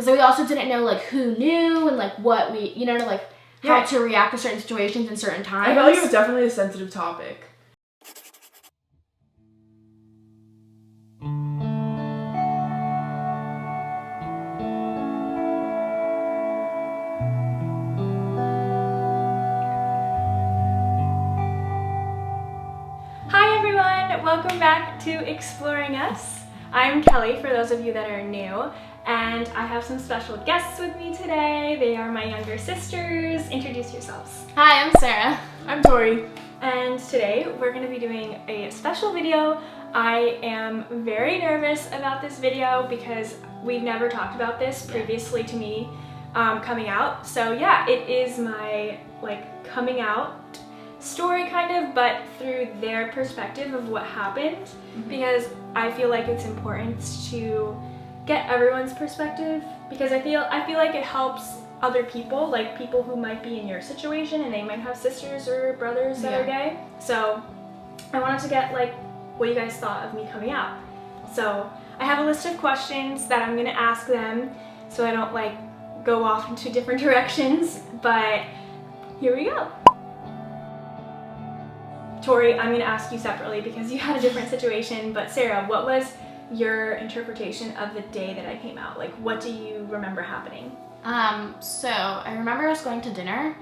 because we also didn't know like who knew and like what we, you know, like how to react to certain situations in certain times. I felt like it was definitely a sensitive topic. Hi everyone, welcome back to Exploring Us. I'm Kelly, for those of you that are new, and I have some special guests with me today. They are my younger sisters. Introduce yourselves. Hi, I'm Sara. I'm Tori. And today we're going to be doing a special video. I am very nervous about this video because we've never talked about this previously to me coming out. So yeah, it is my like coming out story kind of, but through their perspective of what happened, because I feel like it's important to get everyone's perspective, because I feel like it helps other people, like people who might be in your situation and they might have sisters or brothers that are gay. So I wanted to get like what you guys thought of me coming out. So I have a list of questions that I'm gonna ask them so I don't like go off into different directions, but here we go. Tori, I'm going to ask you separately because you had a different situation, but Sara, what was your interpretation of the day that I came out? Like, what do you remember happening? So I remember us going to dinner,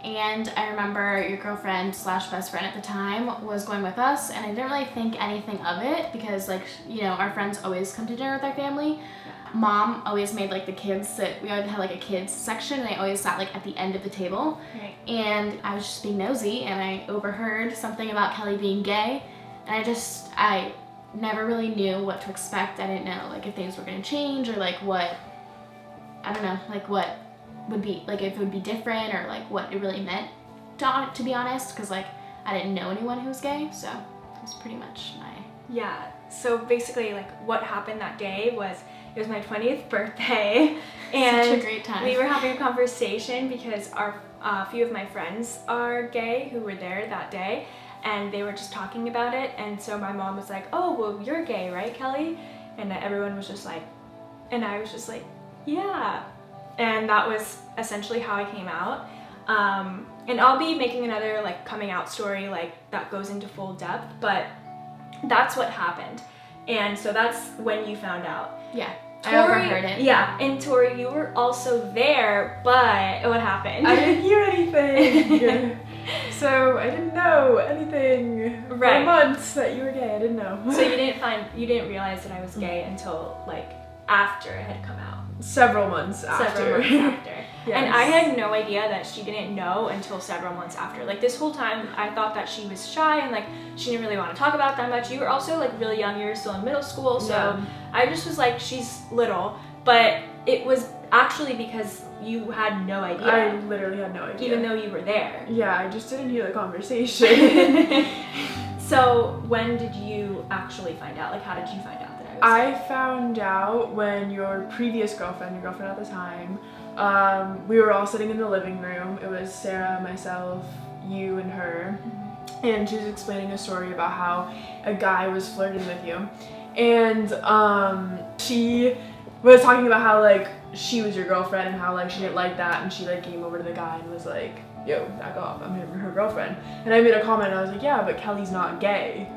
and I remember your girlfriend slash best friend at the time was going with us, and I didn't really think anything of it because, like, you know, our friends always come to dinner with our family. Mom always made like the kids sit, we always had like a kids section, and I always sat like at the end of the table. Right. And I was just being nosy, and I overheard something about Kelly being gay, and I never really knew what to expect. I didn't know like if things were going to change or like what, I don't know, like what would be, like if it would be different or like what it really meant to be honest, because like I didn't know anyone who was gay, so it was pretty much my... Yeah, so basically like what happened that day was, it was my 20th birthday, and such a great time. We were having a conversation because a few of my friends are gay who were there that day, and they were just talking about it, and so my mom was like, oh, well, you're gay, right, Kelly? And everyone was just like, and I was just like, yeah. And that was essentially how I came out. And I'll be making another like coming out story like that goes into full depth, but that's what happened. And so that's when you found out. Yeah. Tori, I overheard it. Yeah, and Tori, you were also there, but what happened? I didn't hear anything. So I didn't know anything for months that you were gay. I didn't know. So you didn't realize that I was gay until like after it had come out. Several months after. Yes. And I had no idea that she didn't know until several months after. Like this whole time I thought that she was shy and like she didn't really want to talk about it that much. You were also like really young, you were still in middle school, so I just was like, she's little, but it was actually because you had no idea. I literally had no idea. Even though you were there. Yeah, I just didn't hear the conversation. So when did you actually find out? Like how did you find out that I was gay? I found out when your previous girlfriend, your girlfriend at the time, we were all sitting in the living room. It was Sara, myself, you, and her. And she was explaining a story about how a guy was flirting with you. And she was talking about how like she was your girlfriend and how like she didn't like that, and she like came over to the guy and was like, yo, back off, I'm her girlfriend. And I made a comment and I was like, yeah, but Kelly's not gay.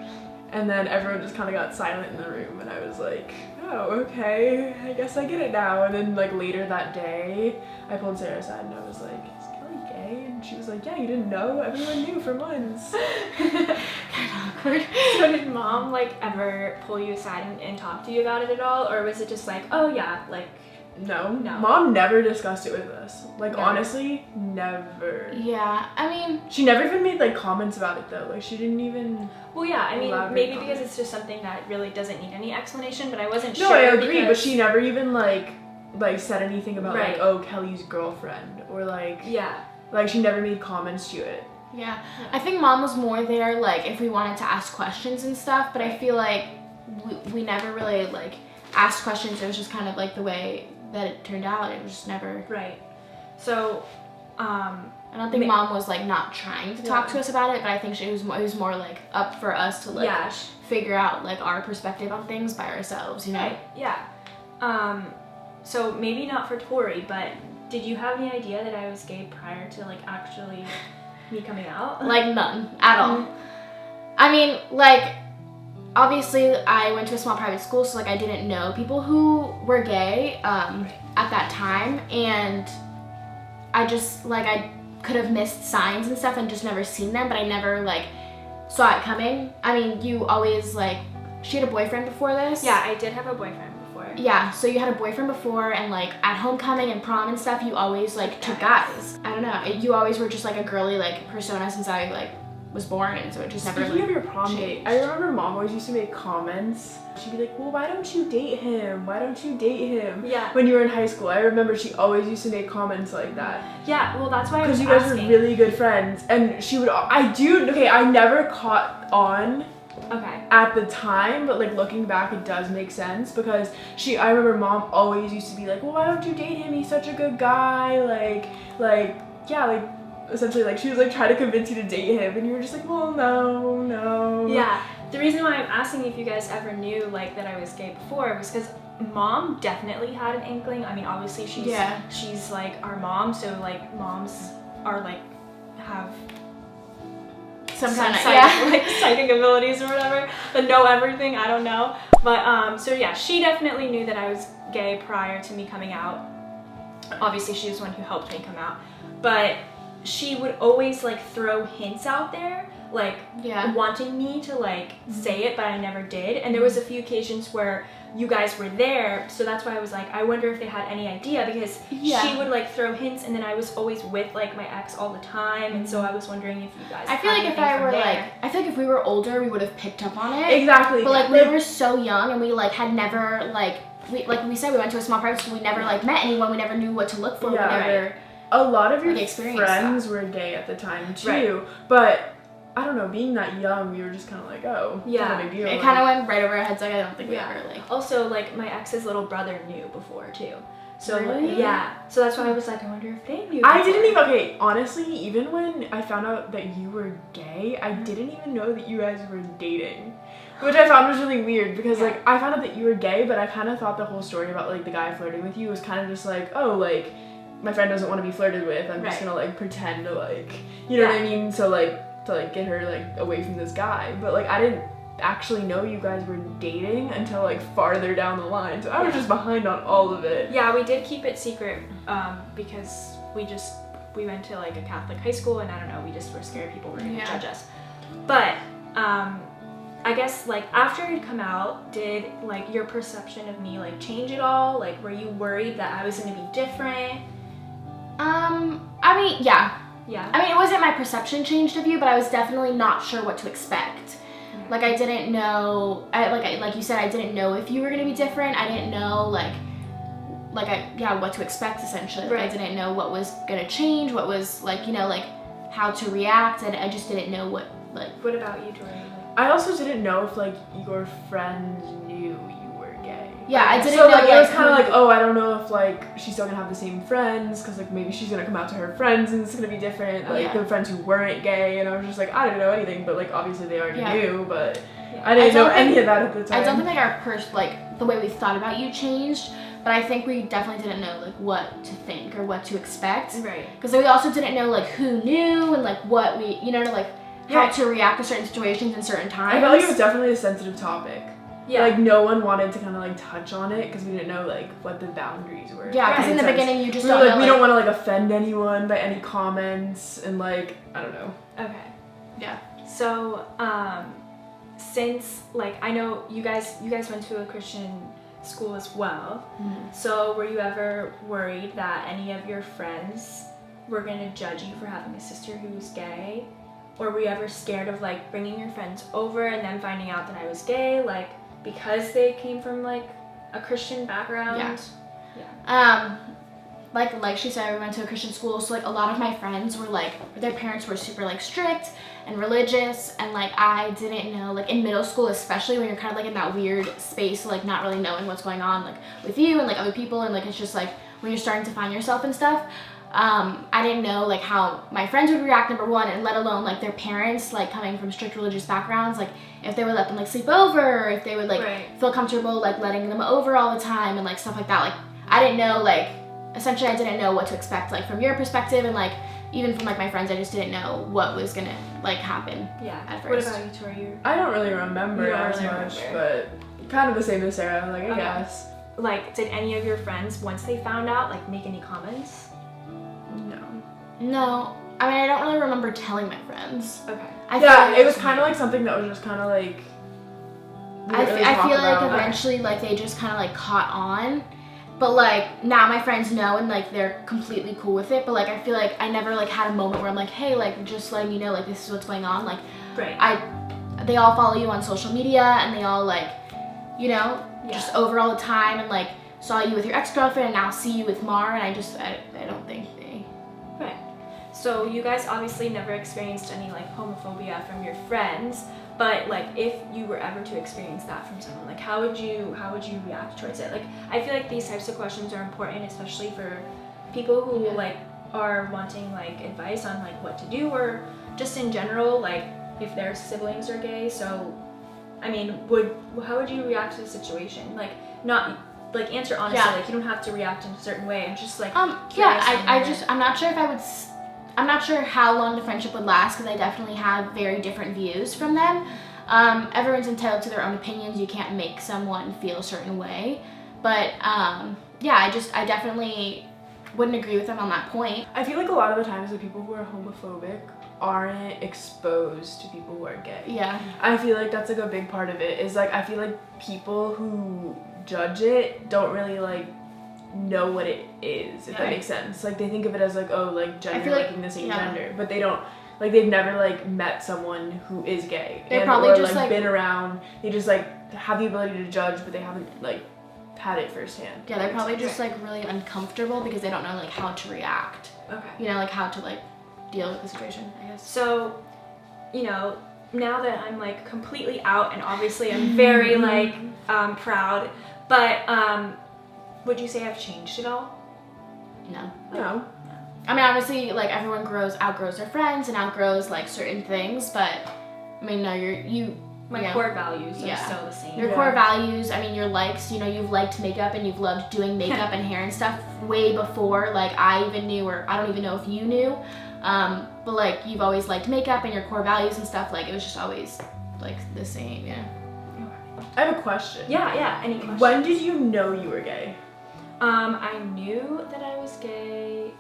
And then everyone just kind of got silent in the room, and I was like, oh, okay, I guess I get it now. And then like later that day, I pulled Sara aside and I was like, is Kelly gay? And she was like, yeah, you didn't know? Everyone knew for months. Kind of awkward. So did mom like ever pull you aside and talk to you about it at all? Or was it just like, oh yeah, like... No. Mom never discussed it with us. Like, honestly, never. Yeah, I mean... She never even made, like, comments about it, though. Like, she didn't even... Well, yeah, I mean, maybe because it's just something that really doesn't need any explanation, but I wasn't sure. No, I agree, but she never even, like said anything about, like, oh, Kelly's girlfriend. Or, like... Yeah. Like, she never made comments to it. Yeah. I think mom was more there, like, if we wanted to ask questions and stuff, but I feel like we never really, like, asked questions. It was just kind of, like, the way that it turned out. It was just never... Right. So, I don't think mom was, like, not trying to talk to us about it, but I think it was more, like, up for us to, like, figure out, like, our perspective on things by ourselves, you know? Right. Yeah. so maybe not for Tori, but did you have any idea that I was gay prior to like actually me coming out? Like none at all. I mean, like, obviously I went to a small private school, so like I didn't know people who were gay at that time, and I just like I could have missed signs and stuff and just never seen them, but I never like saw it coming. I mean, you always like, she had a boyfriend before this? Yeah, I did have a boyfriend before. Yeah, so you had a boyfriend before, and like at homecoming and prom and stuff, you always like took guys. I don't know, you always were just like a girly like persona since I like was born, and so it just never Speaking like, of your prom date, I remember Mom always used to make comments. She'd be like, well, why don't you date him? Why don't you date him? Yeah. When you were in high school, I remember she always used to make comments like that. Yeah, well, that's why I was Because you guys asking. were really good friends, and she would, I never caught on Okay. at the time, but like looking back, it does make sense, because I remember Mom always used to be like, well, why don't you date him? He's such a good guy, essentially, like, she was like trying to convince you to date him, and you were just like, well, no. Yeah, the reason why I'm asking if you guys ever knew like that I was gay before was because Mom definitely had an inkling. I mean, obviously she's like our mom, so like moms are like have some kind of like psychic abilities or whatever, that know everything. I don't know, but so yeah, she definitely knew that I was gay prior to me coming out. Obviously, she was the one who helped me come out, but she would always like throw hints out there, like wanting me to like say it, but I never did. And there was a few occasions where you guys were there, so that's why I was like, I wonder if they had any idea, because she would like throw hints, and then I was always with like my ex all the time, and so I was wondering if you guys I feel like if I were like, I feel like if we were older, we would have picked up on it. Exactly. But like we were so young, and we like had never like we said, we went to a small private school, we never like met anyone, we never knew what to look for, we never a lot of your like, friends were gay at the time too, but I don't know, being that young, we were just kind of like, oh, it's not a big deal. It kind of went right over our heads. Like, I don't think we ever like. Also, like my ex's little brother knew before too, so really? So that's why I was like, I wonder if they knew. I didn't even. Okay, honestly, even when I found out that you were gay, I didn't even know that you guys were dating. Which I found was really weird, because like I found out that you were gay, but I kind of thought the whole story about like the guy flirting with you was kind of just like, oh, like my friend doesn't want to be flirted with, I'm just gonna like pretend to like, you know what I mean, so like to like get her like away from this guy. But like I didn't actually know you guys were dating until like farther down the line, so I was just behind on all of it. Yeah, we did keep it secret because we went to like a Catholic high school, and I don't know, we just were scared people were gonna judge us. But I guess like after it had come out, did like your perception of me like change at all? Like, were you worried that I was gonna be different? I mean, yeah. I mean, it wasn't my perception changed of you, but I was definitely not sure what to expect. Like, I didn't know, like you said, I didn't know if you were gonna be different. I didn't know what to expect, essentially. Like, I didn't know what was gonna change, what was like, you know, like how to react, and I just didn't know what like. What about you, Tori? I also didn't know if like your friends knew you were gay. Yeah, I didn't so, know. Like, it was kind of like, oh, I don't know if like she's still gonna have the same friends, because like maybe she's gonna come out to her friends and it's gonna be different. Like the friends who weren't gay, and I was just like, I didn't know anything, but like obviously they already knew, but I didn't know any of that at the time. I don't think like our the way we thought about you changed, but I think we definitely didn't know like what to think or what to expect. Right. Because we also didn't know like who knew and like what we, you know, like how to react to certain situations in certain times. I felt like it was definitely a sensitive topic. Yeah. Like no one wanted to kind of like touch on it, because we didn't know like what the boundaries were. Yeah, because in the beginning you just we don't were like, know, we don't want to like offend anyone by any comments, and like I don't know. Okay. Yeah. So since like I know you guys went to a Christian school as well, so were you ever worried that any of your friends were gonna judge you for having a sister who was gay? Or were you ever scared of like bringing your friends over and then finding out that I was gay, like because they came from like a Christian background? Like she said, we went to a Christian school, so like a lot of my friends were like, their parents were super like strict and religious, and like I didn't know, like in middle school especially, when you're kind of like in that weird space, like not really knowing what's going on like with you and like other people, and like it's just like when you're starting to find yourself and stuff. I didn't know like how my friends would react, number one, and let alone like their parents, like coming from strict religious backgrounds, like if they would let them like sleep over, or if they would like feel comfortable like letting them over all the time and like stuff like that. Like I didn't know, like, essentially I didn't know what to expect, like, from your perspective, and, like, even from, like, my friends, I just didn't know what was gonna, like, happen at first. What about you, Tori? I don't really remember You don't as really much, remember. but kind of the same as Sarah, like, I guess. Like, did any of your friends, once they found out, like, make any comments? No. I mean, I don't really remember telling my friends. Okay. It was kind of like something that was just kind of like. I feel like eventually, like, they just kind of, like, caught on. But, like, now my friends know and, like, they're completely cool with it. But, like, I feel like I never, like, had a moment where I'm like, hey, like, just letting you know, like, this is what's going on. Like, they all follow you on social media and they all, like, you know, just over all the time and, like, saw you with your ex-girlfriend and now see you with Mar. And I don't think they... Right. So you guys obviously never experienced any, like, homophobia from your friends. But, like, if you were ever to experience that from someone, like, how would you react towards it? Like, I feel like these types of questions are important, especially for people who, like, are wanting, like, advice on, like, what to do, or just in general, like, if their siblings are gay. So, I mean, how would you react to the situation? Like, not, like, answer honestly. Like, you don't have to react in a certain way. I'm just, like, I'm not sure if I would... I'm not sure how long the friendship would last because I definitely have very different views from them. Everyone's entitled to their own opinions. You can't make someone feel a certain way. But I definitely wouldn't agree with them on that point. I feel like a lot of the times the people who are homophobic aren't exposed to people who are gay. Yeah. I feel like that's, like, a big part of it is, like, I feel like people who judge it don't really, like, know what it is, if that makes sense. Like, they think of it as, like, oh, like, gender liking the same gender, but they don't, like, they've never, like, met someone who is gay. They're probably just, like, been around, they just, like, have the ability to judge, but they haven't, like, had it firsthand. Yeah, they're probably just, like, really uncomfortable because they don't know, like, how to react. Okay. You know, like, how to, like, deal with the situation, I guess. So, you know, now that I'm, like, completely out, and obviously I'm very, like, proud, but, would you say I've changed at all? No. No. I mean, obviously, like, everyone outgrows their friends and outgrows, like, certain things, but, I mean, no, My core values are still the same. Your core values, I mean, your likes, you know, you've liked makeup and you've loved doing makeup and hair and stuff way before, like, I even knew, or I don't even know if you knew, but, like, you've always liked makeup and your core values and stuff, like, it was just always, like, the same, yeah. I have a question. Yeah, any questions? When did you know you were gay? I knew that I was gay,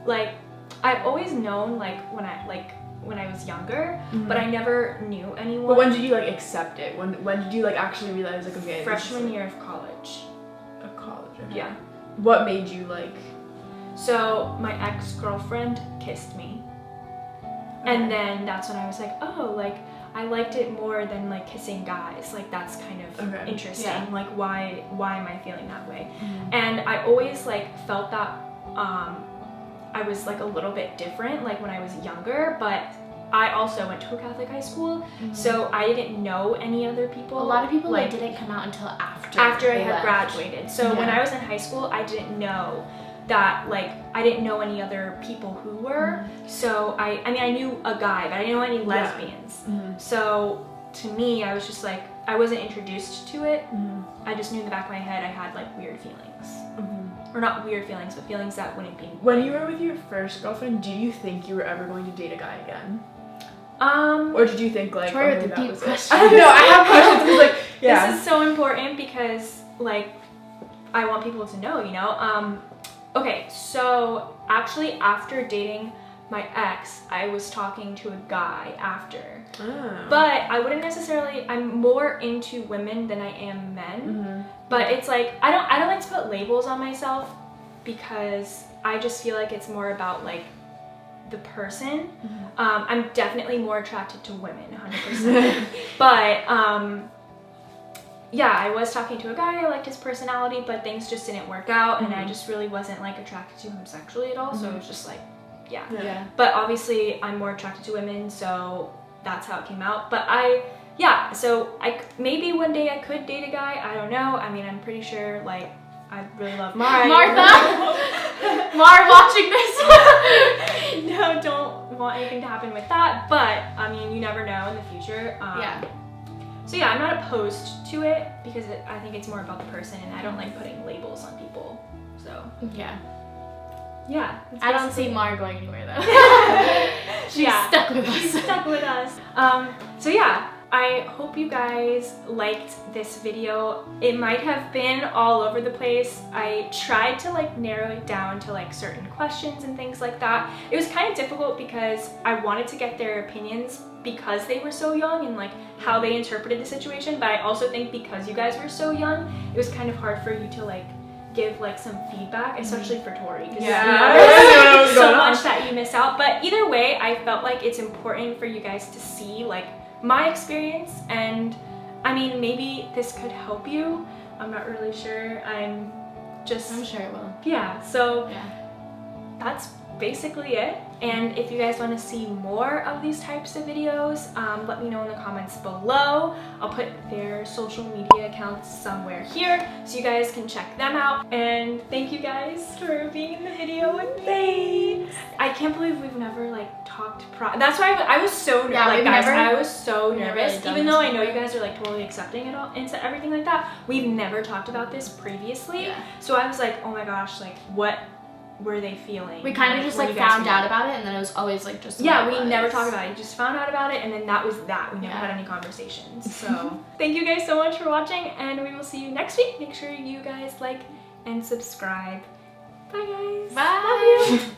like, I've always known, like, when I was younger, but I never knew anyone. But when did you, like, accept it? When did you, like, actually realize, like, okay, freshman year of college. Of college, okay. Yeah. What made you, like... So, my ex-girlfriend kissed me. And then that's when I was like, oh, like, I liked it more than, like, kissing guys. Like, that's kind of interesting. Yeah. Like, why am I feeling that way? And I always, like, felt that I was, like, a little bit different, like, when I was younger, but I also went to a Catholic high school, so I didn't know any other people. A lot of people, like, didn't come out until after I had graduated. So when I was in high school, I didn't know that, like, I didn't know any other people who were. So I mean, I knew a guy, but I didn't know any lesbians. So to me, I was just like, I wasn't introduced to it. I just knew in the back of my head I had, like, weird feelings. Or not weird feelings, but feelings that wouldn't be. When you were with your first girlfriend, do you think you were ever going to date a guy again? Or did you think, like, Tori okay, with the that deep was it? questions. I don't know, I have questions. It's like, yeah. This is so important because, like, I want people to know, you know? Okay, so actually after dating my ex, I was talking to a guy after. But I wouldn't necessarily, I'm more into women than I am men. But it's like, I don't like to put labels on myself because I just feel like it's more about, like, the person. I'm definitely more attracted to women, 100%. But, yeah, I was talking to a guy, I liked his personality, but things just didn't work out, and I just really wasn't, like, attracted to him sexually at all, so it was just like, yeah. But obviously, I'm more attracted to women, so that's how it came out. But so maybe one day I could date a guy, I don't know. I mean, I'm pretty sure, like, I really love Mara. Martha! Mar watching this! No, don't want anything to happen with that, but, I mean, you never know in the future. So yeah, I'm not opposed to it because I think it's more about the person, and I don't like putting labels on people. So Yeah. yeah. I don't see Mar going anywhere though. She's stuck with us. She's stuck with us. So yeah, I hope you guys liked this video. It might have been all over the place. I tried to like narrow it down to like certain questions and things like that. It was kind of difficult because I wanted to get their opinions because they were so young and like how they interpreted the situation, but I also think because you guys were so young, it was kind of hard for you to like give like some feedback, especially for Tori, because there's so much that you miss out. But either way, I felt like it's important for you guys to see like my experience, and I mean, maybe this could help you. I'm not really sure. I'm sure it will. Yeah, so Yeah. that's basically it. And if you guys want to see more of these types of videos, let me know in the comments below. I'll put their social media accounts somewhere here so you guys can check them out. And thank you guys for being in the video with me. I can't believe we've never like talked that's why I was so nervous. Yeah, like guys, never, I was so nervous. Really Even though I know you guys are like totally accepting it all into everything like that, we've never talked about this previously. Yeah. So I was like, oh my gosh, like what were they feeling? We kind of just like found out about it, and then it was always like just yeah, we never talked about it. We just found out about it, and then that was that. We never had any conversations. So thank you guys so much for watching, and we will see you next week. Make sure you guys like and subscribe. Bye guys. Bye. Love you.